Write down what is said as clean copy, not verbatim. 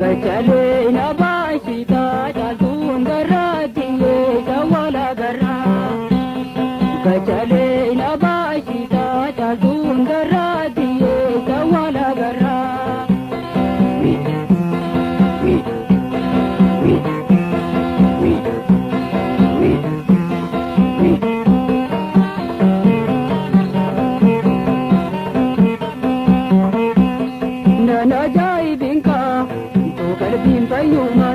Gachale na bashita chaltundaratiye jawala garra. Gachale na bashita chaltundaratiye jawala garra. Meet, meet, meet, meet, meet, meet. Na na jai binka. Kalbin payuma